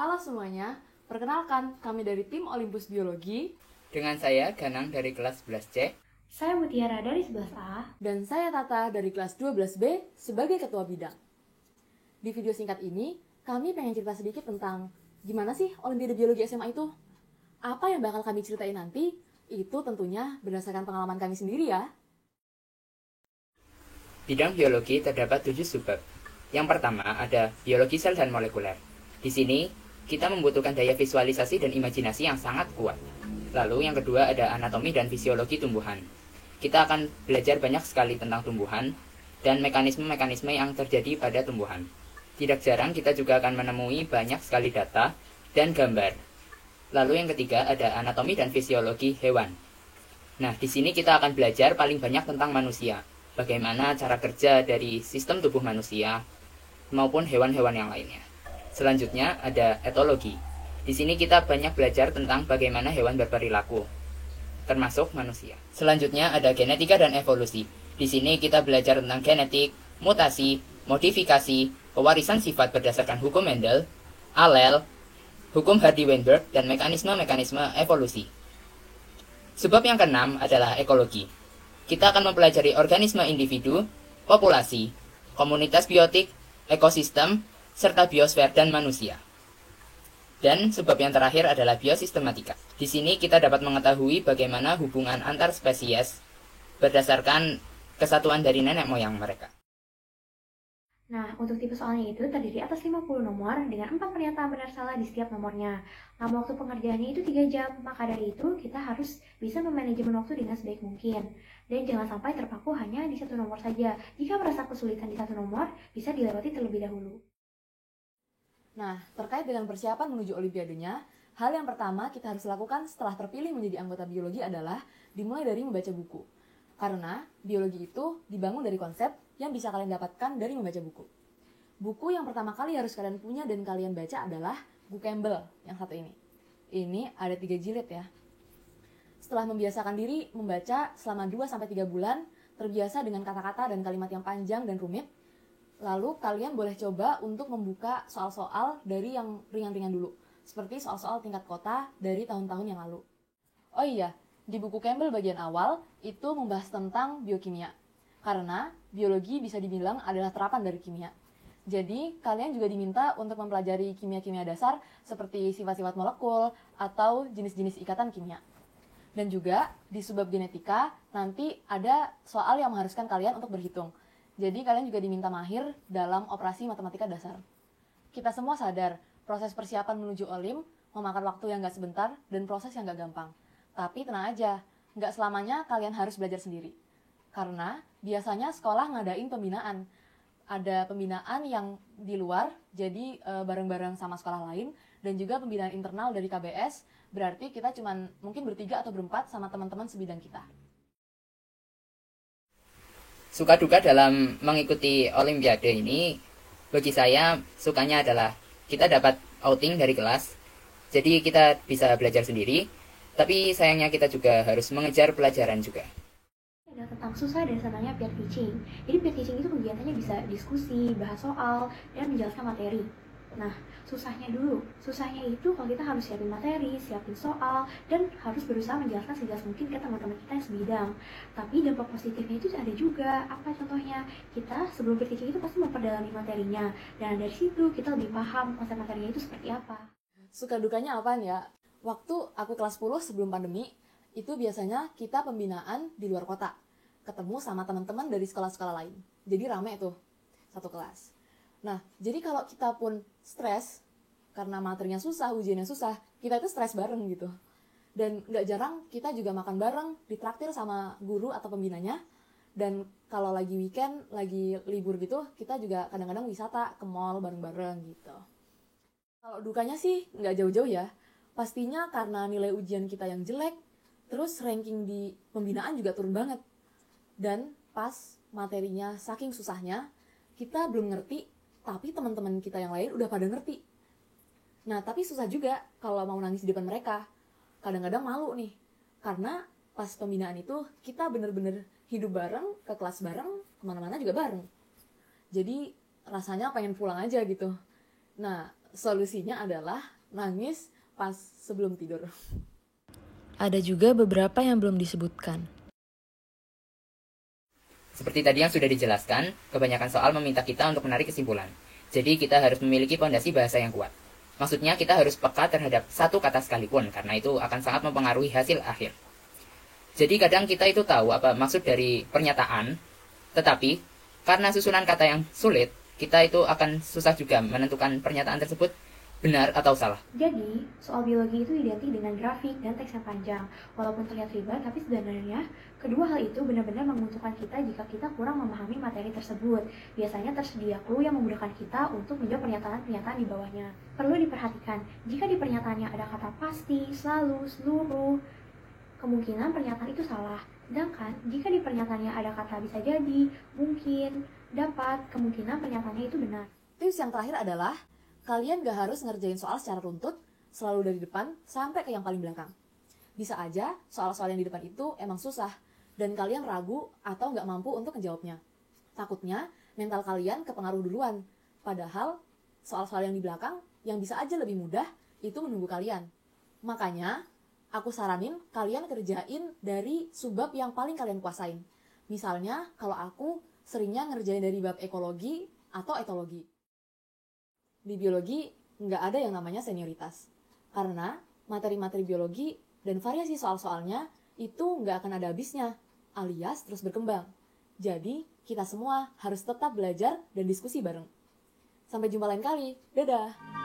Halo semuanya, perkenalkan kami dari tim Olympus Biologi. Dengan saya, Ganang dari kelas 11C. Saya Mutiara dari 11A. Dan saya Tata dari kelas 12B sebagai ketua bidang. Di video singkat ini, kami pengen cerita sedikit tentang gimana sih Olimpiade Biologi SMA itu. Apa yang bakal kami ceritain nanti, itu tentunya berdasarkan pengalaman kami sendiri ya. Bidang biologi terdapat 7 subbab. Yang pertama ada biologi sel dan molekuler. Di sini, kita membutuhkan daya visualisasi dan imajinasi yang sangat kuat. Lalu yang kedua ada anatomi dan fisiologi tumbuhan. Kita akan belajar banyak sekali tentang tumbuhan dan mekanisme-mekanisme yang terjadi pada tumbuhan. Tidak jarang kita juga akan menemui banyak sekali data dan gambar. Lalu yang ketiga ada anatomi dan fisiologi hewan. Nah, di sini kita akan belajar paling banyak tentang manusia. Bagaimana cara kerja dari sistem tubuh manusia maupun hewan-hewan yang lainnya. Selanjutnya ada etologi. Di sini kita banyak belajar tentang bagaimana hewan berperilaku, termasuk manusia. Selanjutnya ada genetika dan evolusi. Di sini kita belajar tentang genetik, mutasi, modifikasi, pewarisan sifat berdasarkan hukum Mendel, alel, hukum Hardy-Weinberg, dan mekanisme-mekanisme evolusi. Sebab yang keenam adalah ekologi. Kita akan mempelajari organisme individu, populasi, komunitas biotik, ekosistem, serta biosfer dan manusia. Dan sebab yang terakhir adalah biosistematika. Di sini kita dapat mengetahui bagaimana hubungan antar spesies berdasarkan kesatuan dari nenek moyang mereka. Nah, untuk tipe soalnya itu terdiri atas 50 nomor dengan 4 pernyataan benar salah di setiap nomornya. Lama waktu pengerjaannya itu 3 jam, maka dari itu kita harus bisa memanajemen waktu dengan sebaik mungkin. Dan jangan sampai terpaku hanya di satu nomor saja. Jika merasa kesulitan di satu nomor, bisa dilewati terlebih dahulu. Nah, terkait dengan persiapan menuju Olimpiadenya, hal yang pertama kita harus lakukan setelah terpilih menjadi anggota biologi adalah dimulai dari membaca buku. Karena biologi itu dibangun dari konsep yang bisa kalian dapatkan dari membaca buku. Buku yang pertama kali harus kalian punya dan kalian baca adalah buku Campbell yang satu ini. Ini ada 3 jilid ya. Setelah membiasakan diri membaca selama 2-3 bulan, terbiasa dengan kata-kata dan kalimat yang panjang dan rumit, lalu kalian boleh coba untuk membuka soal-soal dari yang ringan-ringan dulu, seperti soal-soal tingkat kota dari tahun-tahun yang lalu. Oh iya, di buku Campbell bagian awal itu membahas tentang biokimia. Karena biologi bisa dibilang adalah terapan dari kimia. Jadi, kalian juga diminta untuk mempelajari kimia-kimia dasar seperti sifat-sifat molekul atau jenis-jenis ikatan kimia. Dan juga di subbab genetika nanti ada soal yang mengharuskan kalian untuk berhitung. Jadi kalian juga diminta mahir dalam operasi matematika dasar. Kita semua sadar, proses persiapan menuju Olim memakan waktu yang gak sebentar dan proses yang gak gampang. Tapi tenang aja, gak selamanya kalian harus belajar sendiri. Karena biasanya sekolah ngadain pembinaan. Ada pembinaan yang di luar, jadi bareng-bareng sama sekolah lain, dan juga pembinaan internal dari KBS, berarti kita cuman mungkin bertiga atau berempat sama teman-teman sebidang kita. Suka duka dalam mengikuti Olimpiade ini, bagi saya sukanya adalah kita dapat outing dari kelas, jadi kita bisa belajar sendiri, tapi sayangnya kita juga harus mengejar pelajaran juga. Ada tentang susah dan senangnya peer teaching. Jadi peer teaching itu kegiatannya bisa diskusi, bahas soal, dan menjelaskan materi. Nah, susahnya dulu. Susahnya itu kalau kita harus siapin materi, siapin soal, dan harus berusaha menjelaskan sejelas mungkin ke teman-teman kita yang sebidang. Tapi dampak positifnya itu ada juga. Apa contohnya? Kita sebelum peer teaching itu pasti memperdalami materinya. Dan dari situ kita lebih paham konsep materinya itu seperti apa. Suka dukanya apaan ya? Waktu aku kelas 10 sebelum pandemi, itu biasanya kita pembinaan di luar kota. Ketemu sama teman-teman dari sekolah-sekolah lain. Jadi rame tuh, satu kelas. Nah, jadi kalau kita pun stres, karena materinya susah, ujiannya susah, kita itu stres bareng gitu. Dan gak jarang kita juga makan bareng, ditraktir sama guru atau pembinanya. Dan kalau lagi weekend, lagi libur gitu, kita juga kadang-kadang wisata ke mall bareng-bareng gitu. Kalau dukanya sih nggak jauh-jauh ya. Pastinya karena nilai ujian kita yang jelek, terus ranking di pembinaan juga turun banget. Dan pas materinya saking susahnya, kita belum ngerti, tapi teman-teman kita yang lain udah pada ngerti. Nah, tapi susah juga kalau mau nangis di depan mereka. Kadang-kadang malu nih, karena pas pembinaan itu kita bener-bener hidup bareng, ke kelas bareng, kemana-mana juga bareng. Jadi rasanya pengen pulang aja gitu. Nah, Solusinya adalah nangis pas sebelum tidur. Ada juga beberapa yang belum disebutkan. Seperti tadi yang sudah dijelaskan, kebanyakan soal meminta kita untuk menarik kesimpulan. Jadi kita harus memiliki fondasi bahasa yang kuat. Maksudnya kita harus peka terhadap satu kata sekalipun, karena itu akan sangat mempengaruhi hasil akhir. Jadi kadang kita itu tahu apa maksud dari pernyataan, tetapi karena susunan kata yang sulit, kita itu akan susah juga menentukan pernyataan tersebut benar atau salah. Jadi, soal biologi itu identik dengan grafik dan teks yang panjang. Walaupun terlihat ribet, tapi sebenarnya kedua hal itu benar-benar menguntungkan kita jika kita kurang memahami materi tersebut. Biasanya tersedia clue yang memudahkan kita untuk menjawab pernyataan-pernyataan di bawahnya. Perlu diperhatikan, jika di pernyataannya ada kata pasti, selalu, seluruh, kemungkinan pernyataan itu salah. Sedangkan, jika di pernyataannya ada kata bisa jadi, mungkin, dapat, kemungkinan pernyataannya itu benar. Tips yang terakhir adalah kalian gak harus ngerjain soal secara runtut, selalu dari depan sampai ke yang paling belakang. Bisa aja soal-soal yang di depan itu emang susah, dan kalian ragu atau gak mampu untuk menjawabnya. Takutnya mental kalian kepengaruh duluan, padahal soal-soal yang di belakang yang bisa aja lebih mudah itu menunggu kalian. Makanya, aku saranin kalian kerjain dari subbab yang paling kalian kuasain. Misalnya, kalau aku seringnya ngerjain dari bab ekologi atau etologi. Di biologi, nggak ada yang namanya senioritas. Karena materi-materi biologi dan variasi soal-soalnya itu nggak akan ada habisnya, alias terus berkembang. Jadi, kita semua harus tetap belajar dan diskusi bareng. Sampai jumpa lain kali. Dadah!